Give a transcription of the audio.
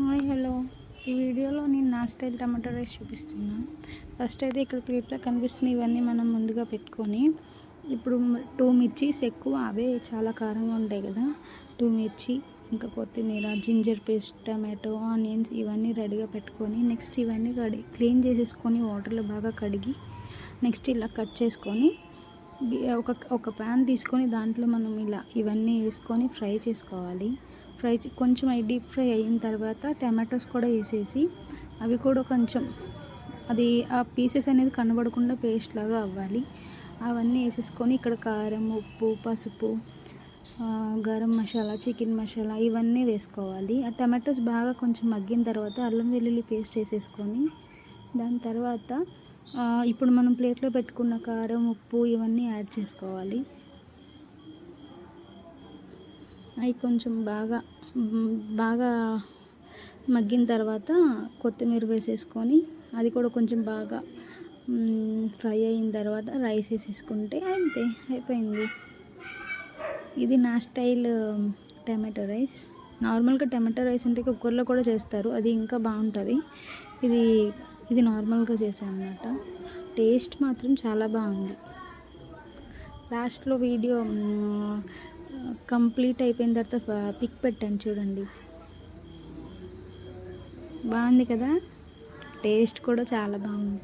Hi hello. ఈ వీడియోలో నేను నా స్టైల్ టమాటో రైస్ చూపిస్తున్నాను. ఫస్ట్ అయితే ఇక్కడ ప్లేట్లో కనిపిస్తున్న ఇవన్నీ మనం ముందుగా పెట్టుకొని, ఇప్పుడు 2 మిర్చీస్ ఎక్కువ, అవే చాలా కారంగా ఉంటాయి కదా. 2 మిర్చి, ఇంకా కొత్తిమీర, జింజర్ పేస్ట్, టమాటో, ఆనియన్స్ ఇవన్నీ రెడీగా పెట్టుకొని, నెక్స్ట్ ఇవన్నీ క్లీన్ చేసేసుకొని వాటర్లో బాగా కడిగి, నెక్స్ట్ ఇలా కట్ చేసుకొని ఒక ప్యాన్ తీసుకొని దాంట్లో మనం ఇలా ఇవన్నీ వేసుకొని ఫ్రై చేసుకోవాలి. కొంచెం అవి డీప్ ఫ్రై అయిన తర్వాత టమాటోస్ కూడా వేసేసి, అవి కూడా కొంచెం ఆ పీసెస్ అనేది కనబడకుండా పేస్ట్ లాగా అవ్వాలి. అవన్నీ వేసేసుకొని ఇక్కడ కారం, ఉప్పు, పసుపు, గరం మసాలా, చికెన్ మసాలా ఇవన్నీ వేసుకోవాలి. ఆ టమాటోస్ బాగా కొంచెం మగ్గిన తర్వాత అల్లం వెల్లుల్లి పేస్ట్ వేసేసుకొని, దాని తర్వాత ఇప్పుడు మనం ప్లేట్లో పెట్టుకున్న కారం, ఉప్పు ఇవన్నీ యాడ్ చేసుకోవాలి. అవి కొంచెం బాగా మగ్గిన తర్వాత కొత్తిమీర వేసేసుకొని, అది కూడా కొంచెం బాగా ఫ్రై అయిన తర్వాత రైస్ వేసేసుకుంటే అంతే, అయిపోయింది. ఇది నా స్టైల్ టమాటో రైస్. నార్మల్గా టమాటో రైస్ అంటే కుక్కర్లో కూడా చేస్తారు, అది ఇంకా బాగుంటుంది. ఇది నార్మల్గా చేశాను అన్నమాట. టేస్ట్ మాత్రం చాలా బాగుంది. లాస్ట్లో వీడియో కంప్లీట్ అయిపోయిన తర్వాత పిక్ పెట్టాను చూడండి, బాగుంది కదా. టేస్ట్ కూడా చాలా బాగుంది.